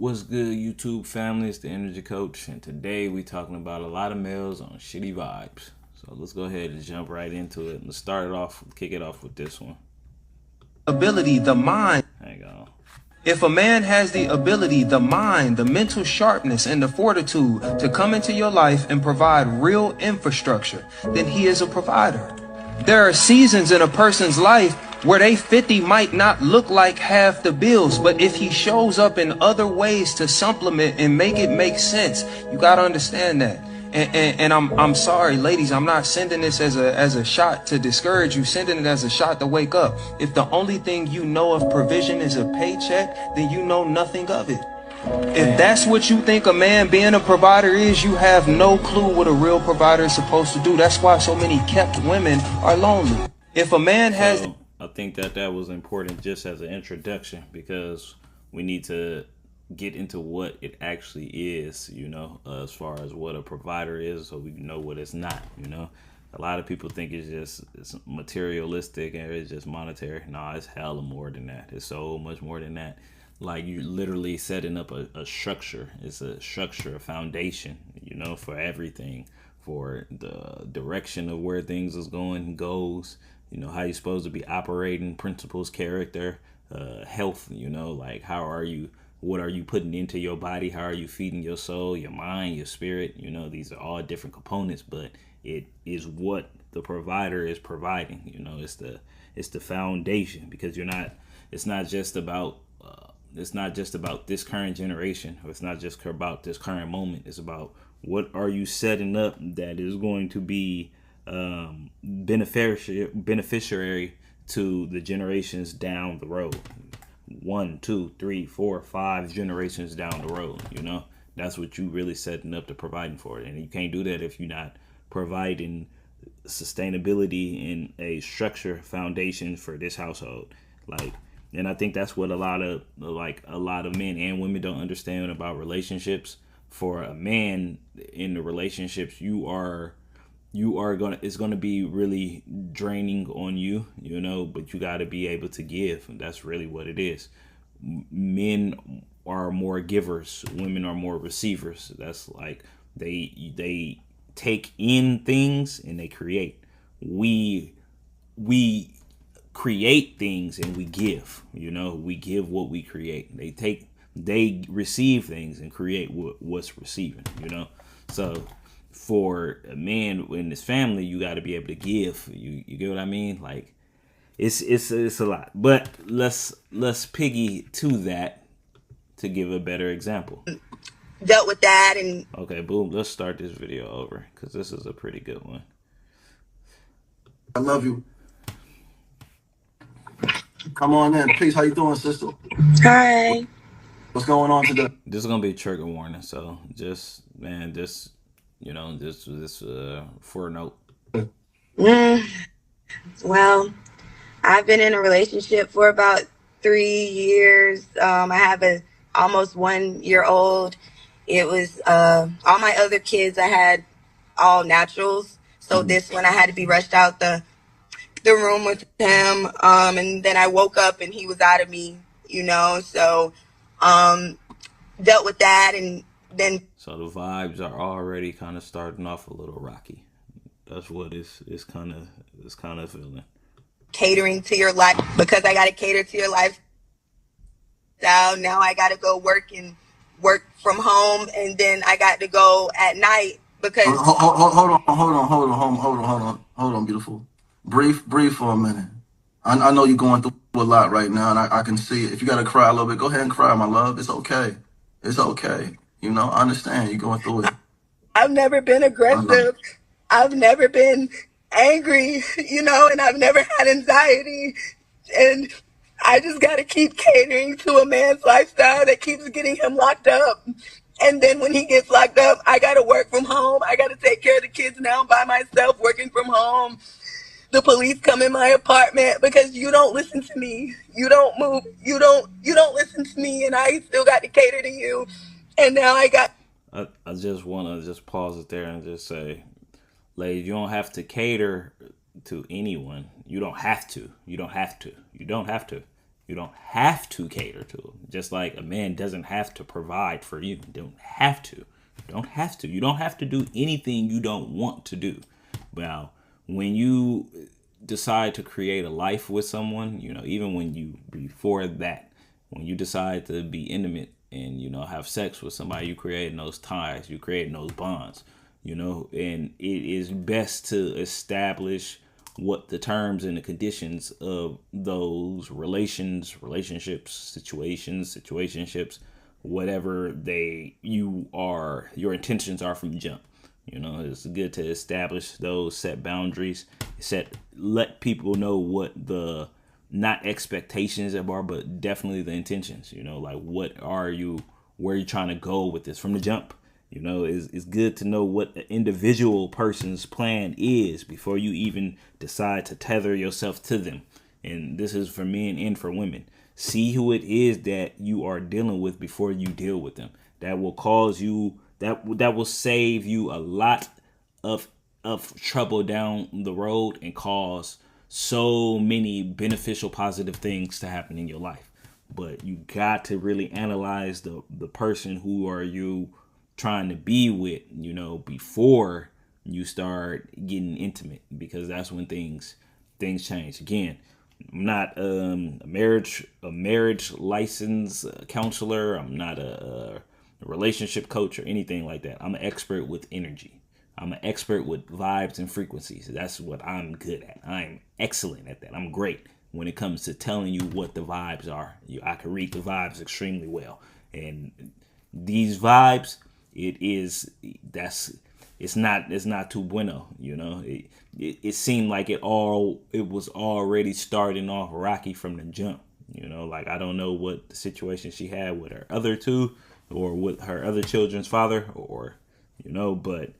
What's good, YouTube family? It's the Energy Coach, and today we talking about a lot of males on shitty vibes. So let's go ahead and jump right into it. Let's kick it off with this one. Ability, the mind. Hang on. If a man has the ability, the mind, the mental sharpness, and the fortitude to come into your life and provide real infrastructure, then he is a provider. There are seasons in a person's life where they 50 might not look like half the bills, but if he shows up in other ways to supplement and make it make sense, you gotta understand that. And I'm sorry, ladies, I'm not sending this as a shot to discourage you, sending it as a shot to wake up. If the only thing you know of provision is a paycheck, then you know nothing of it. If that's what you think a man being a provider is, you have no clue what a real provider is supposed to do. That's why so many kept women are lonely. If a man has... So, I think that was important just as an introduction, because we need to get into what it actually is, as far as what a provider is, so we know what it's not. A lot of people think it's materialistic and it's just monetary. No, it's hella more than that. It's so much more than that. Like, you're literally setting up a structure. It's a structure, a foundation, for everything, for the direction of where things is going, goes, how you're supposed to be operating, principles, character, health, like what are you putting into your body? How are you feeding your soul, your mind, your spirit? These are all different components, but it is what the provider is providing. It's the foundation, because it's not just about this current generation, or it's not just about this current moment. It's about what are you setting up that is going to be beneficiary to the generations down the road. 1, 2, 3, 4, 5 generations down the road. That's what you really setting up to providing for it. And you can't do that if you're not providing sustainability in a structure foundation for this household. And I think that's what a lot of men and women don't understand about relationships. For a man in the relationships, it's gonna be really draining on you, but you got to be able to give. And that's really what it is. Men are more givers, women are more receivers. That's like they take in things and they create. We create things and we give. We give what we create. They receive things and create what's receiving. So for a man in his family, you got to be able to give. You get what I mean? Like, it's a lot. But let's piggy to that to give a better example. Dealt with that, and okay, boom. Let's start this video over, because this is a pretty good one. I love you. Come on in, please. How you doing, sister? Hi. What's going on today? This is gonna be a trigger warning, so just for a note. Well, I've been in a relationship for about 3 years. I have a almost 1-year-old. It was all my other kids I had all naturals. So this one I had to be rushed out the room with him. And then I woke up and he was out of me, so dealt with that, and then so the vibes are already kind of starting off a little rocky. That's what it's kind of feeling. Catering to your life, because I got to cater to your lifestyle. Now I got to go work from home, and then I got to go at night because hold on, beautiful. Breathe for a minute. I know you're going through a lot right now, and I can see it. If you got to cry a little bit, go ahead and cry, my love. It's okay. It's okay. I understand you're going through it. I've never been aggressive. I've never been angry, and I've never had anxiety. And I just got to keep catering to a man's lifestyle that keeps getting him locked up. And then when he gets locked up, I got to work from home. I got to take care of the kids now by myself, working from home. The police come in my apartment because you don't listen to me. You don't move. You don't listen to me, and I still got to cater to you. And now I just want to just pause it there and just say, ladies, you don't have to cater to anyone. You don't have to. You don't have to cater to them. Just like a man doesn't have to provide for you. You don't have to. You don't have to. You don't have to do anything you don't want to do. Now, when you decide to create a life with someone, even when you before that, when you decide to be intimate and have sex with somebody, you creating those ties, you creating those bonds, and it is best to establish what the terms and the conditions of those relationships, situationships, whatever your intentions are from jump. It's good to establish those, set boundaries, let people know what the not expectations are, but definitely the intentions. Like where are you trying to go with this from the jump. It's good to know what the individual person's plan is before you even decide to tether yourself to them. And this is for men and for women. See who it is that you are dealing with before you deal with them. That will cause you, that will save you a lot of trouble down the road and cause so many beneficial, positive things to happen in your life. But you got to really analyze the person who are you trying to be with, before you start getting intimate, because that's when things change. Again, I'm not a marriage license counselor. I'm not a relationship coach or anything like that. I'm an expert with energy. I'm an expert with vibes and frequencies. That's what I'm good at. I'm excellent at that. I'm great when it comes to telling you what the vibes are. I can read the vibes extremely well. And these vibes, it's not too bueno. It seemed like it was already starting off rocky from the jump. Like I don't know what the situation she had with her other two or with her other children's father, or but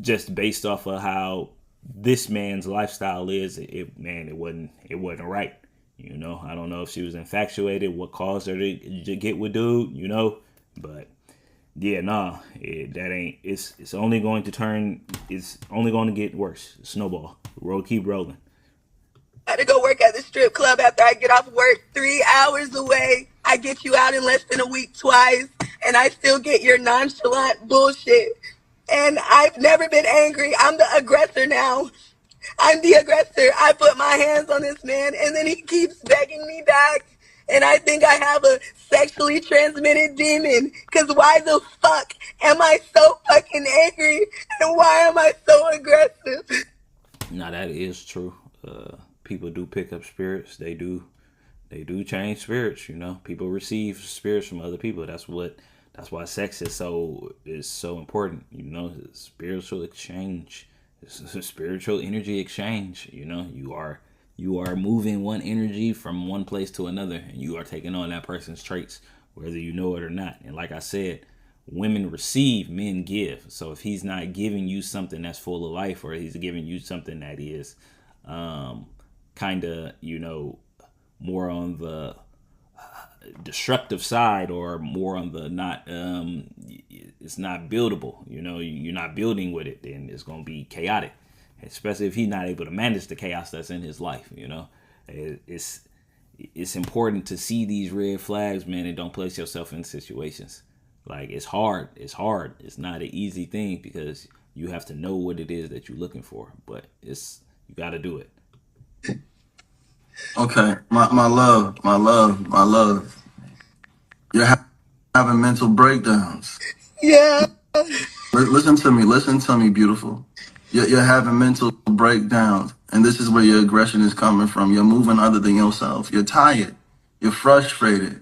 just based off of how this man's lifestyle is, it wasn't right. I don't know if she was infatuated, what caused her to get with dude, but yeah, nah, it's only going to get worse. Snowball. Keep rolling. I had to go work at the strip club after I get off work 3 hours away. I get you out in less than a week twice, and I still get your nonchalant bullshit. And I've never been angry. I'm the aggressor now. I'm the aggressor. I put my hands on this man, and then he keeps begging me back. And I think I have a sexually transmitted demon. Because why the fuck am I so fucking angry? And why am I so aggressive? Now, that is true. People do pick up spirits. They do change spirits. People receive spirits from other people. That's why sex is so important. Spiritual exchange. It's a spiritual energy exchange. You are moving one energy from one place to another, and you are taking on that person's traits, whether you know it or not. And like I said, women receive, men give. So if he's not giving you something that's full of life, or he's giving you something that is kind of, more on the destructive side, or more on the not, it's not buildable, you're not building with it, then it's going to be chaotic. Especially if he's not able to manage the chaos that's in his life, it's important to see these red flags, man, and don't place yourself in situations. Like it's hard. It's not an easy thing, because you have to know what it is that you're looking for, but you got to do it. Okay, my love. You're having mental breakdowns. Yeah. Listen to me, beautiful. You're having mental breakdowns, and this is where your aggression is coming from. You're moving other than yourself. You're tired. You're frustrated.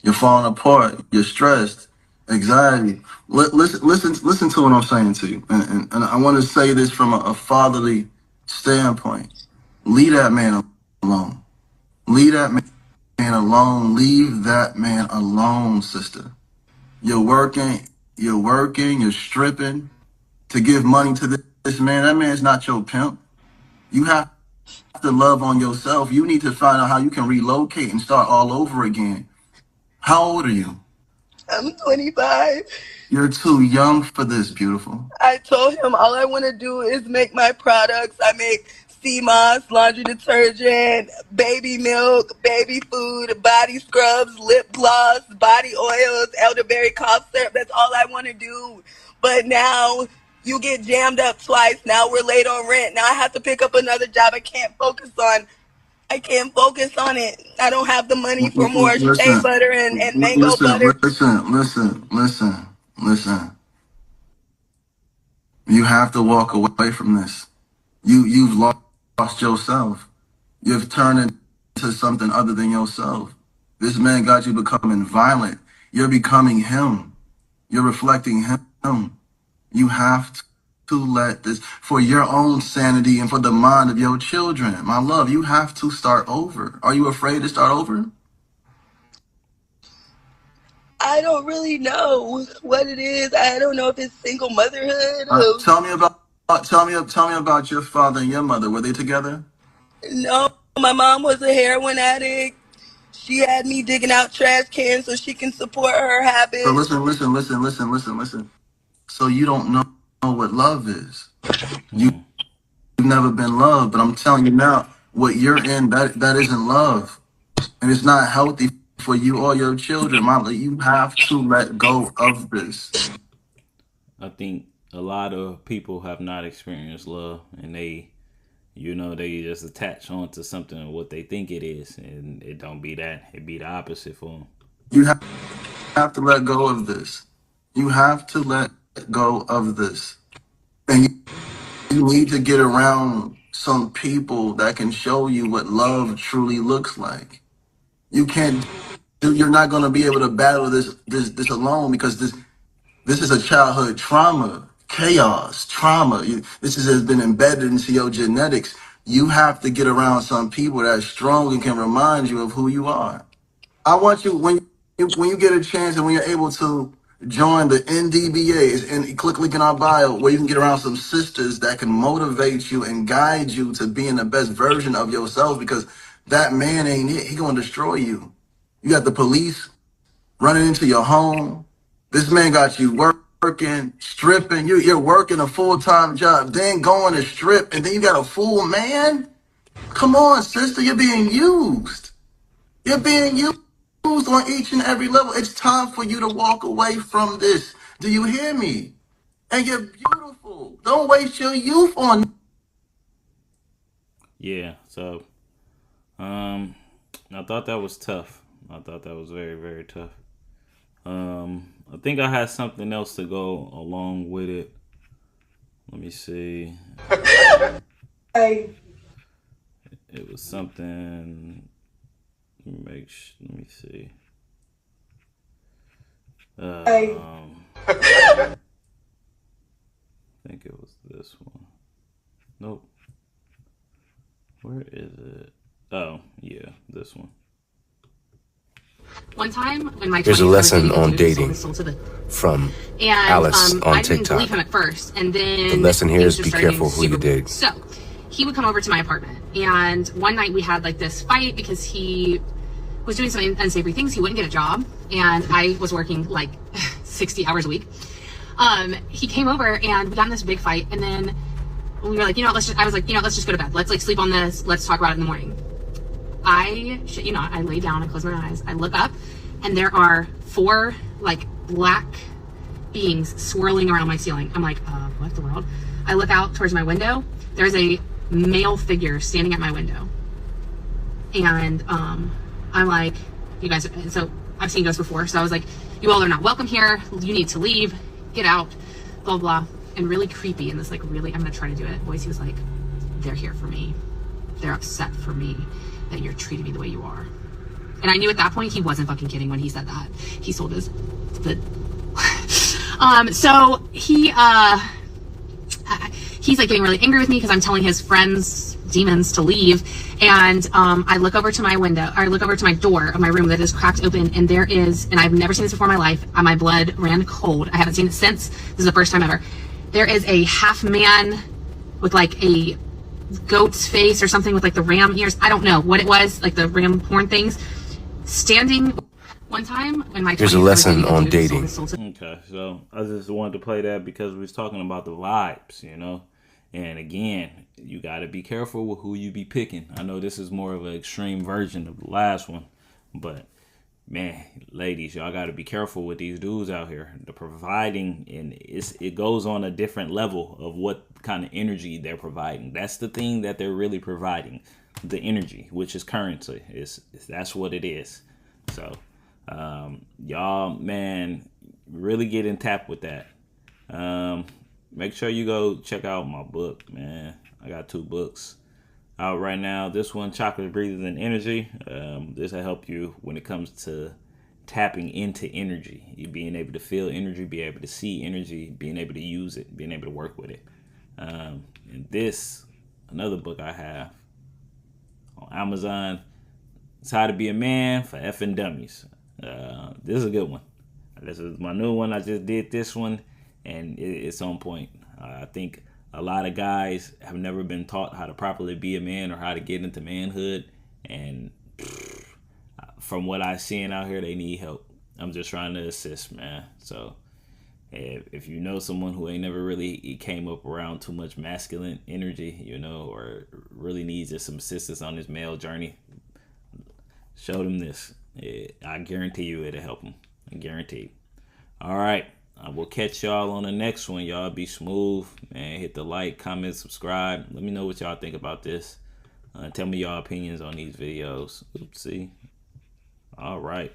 You're falling apart. You're stressed. Anxiety. Listen to what I'm saying to you. And I want to say this from a fatherly standpoint. Leave that man alone. Leave that man alone. Leave that man alone, sister. You're working, you're stripping to give money to this man. That man's not your pimp. You have to love on yourself. You need to find out how you can relocate and start all over again. How old are you? I'm 25. You're too young for this, beautiful. I told him all I want to do is make my products. I make sea moss, laundry detergent, baby milk, baby food, body scrubs, lip gloss, body oils, elderberry cough syrup. That's all I want to do. But now you get jammed up twice. Now we're late on rent. Now I have to pick up another job. I can't focus on it. I don't have the money for more shea butter and mango butter. Listen. You have to walk away from this. You've lost yourself. You've turned into something other than yourself. This man got you becoming violent. You're becoming him. You're reflecting him. You have to let this, for your own sanity and for the mind of your children, my love, you have to start over. Are you afraid to start over? I don't really know what it is. I don't know if it's single motherhood. Or... Tell me about your father and your mother. Were they together? No, my mom was a heroin addict. She had me digging out trash cans so she can support her habits. So listen. So you don't know what love is. You've never been loved, but I'm telling you now, what you're in, that isn't love. And it's not healthy for you or your children. Mama, you have to let go of this. I think a lot of people have not experienced love, and they just attach onto something what they think it is, and it don't be that. It be the opposite for them. You have to let go of this. You have to let go of this. And you need to get around some people that can show you what love truly looks like. You're not going to be able to battle this alone, because this is a childhood trauma, chaos, trauma. This has been embedded into your genetics. You have to get around some people that are strong and can remind you of who you are. I want you, when you get a chance and when you're able to join the NDBAs, and click link in our bio where you can get around some sisters that can motivate you and guide you to being the best version of yourself, because that man ain't it. He gonna destroy you. You got the police running into your home. This man got you working, stripping. You're working a full-time job, then going to strip, and then you got a full man? Come on, sister, you're being used. You're being used on each and every level. It's time for you to walk away from this. Do you hear me? And you're beautiful. Don't waste your youth on. Yeah, so I thought that was tough. I thought that was very, very tough. I think I had something else to go along with it. Let me see. It was something. Let me see. I think it was this one. Nope. Where is it? Oh, yeah, this one. One time when my There's a lesson on dating from Alice on I didn't TikTok. believe him at first, and then The lesson here is things be just started careful getting who you super- date. So he would come over to my apartment, and one night we had like this fight because he was doing some unsavory things. He wouldn't get a job, and I was working like 60 hours a week. He came over and we got in this big fight, and then we were like, let's just go to bed. Let's like sleep on this. Let's talk about it in the morning. I lay down, I close my eyes, I look up, and there are 4 like black beings swirling around my ceiling. I'm like, what the world? I look out towards my window. There's a male figure standing at my window. And I'm like, you guys, so I've seen ghosts before. So I was like, you all are not welcome here. You need to leave, get out, blah, blah. And really creepy. And this like, really, I'm going to try to do it. Voice, he was like, they're here for me. They're upset for me that you're treating me the way you are. And I knew at that point he wasn't fucking kidding when he said that. He sold his so he's like getting really angry with me because I'm telling his friends, demons, to leave. And I look over to my window, or I look over to my door of my room that is cracked open, and there is, and I've never seen this before in my life, my blood ran cold. I haven't seen it since. This is the first time ever. There is a half man with like a goat's face or something with like the ram ears. I don't know what it was, like the ram horn things, standing. One time when my There's a lesson on dating. Okay, so I just wanted to play that because we was talking about the vibes, And again, you got to be careful with who you be picking. I know this is more of an extreme version of the last one, but man, ladies, y'all got to be careful with these dudes out here. The providing, and it goes on a different level of what kind of energy they're providing. That's the thing that they're really providing, the energy, which is currency. That's what it is. So, y'all, man, really get in tap with that. Make sure you go check out my book, man. I got 2 books out right now. This one, Chakras, Breathers, and Energy. This will help you when it comes to tapping into energy. You being able to feel energy, be able to see energy, being able to use it, being able to work with it. And this, another book I have on Amazon, It's How to Be a Man for Effing Dummies. This is a good one. This is my new one. I just did this one, and it's on point. I think a lot of guys have never been taught how to properly be a man or how to get into manhood. And from what I've seen out here, they need help. I'm just trying to assist, man. So if you know someone who ain't never really came up around too much masculine energy, you know, or really needs just some assistance on his male journey, show them this. I guarantee you it'll help them. I guarantee. All right. I will catch y'all on the next one. Y'all be smooth, man. Hit the like, comment, subscribe. Let me know what y'all think about this. Tell me y'all opinions on these videos. Oopsie. All right.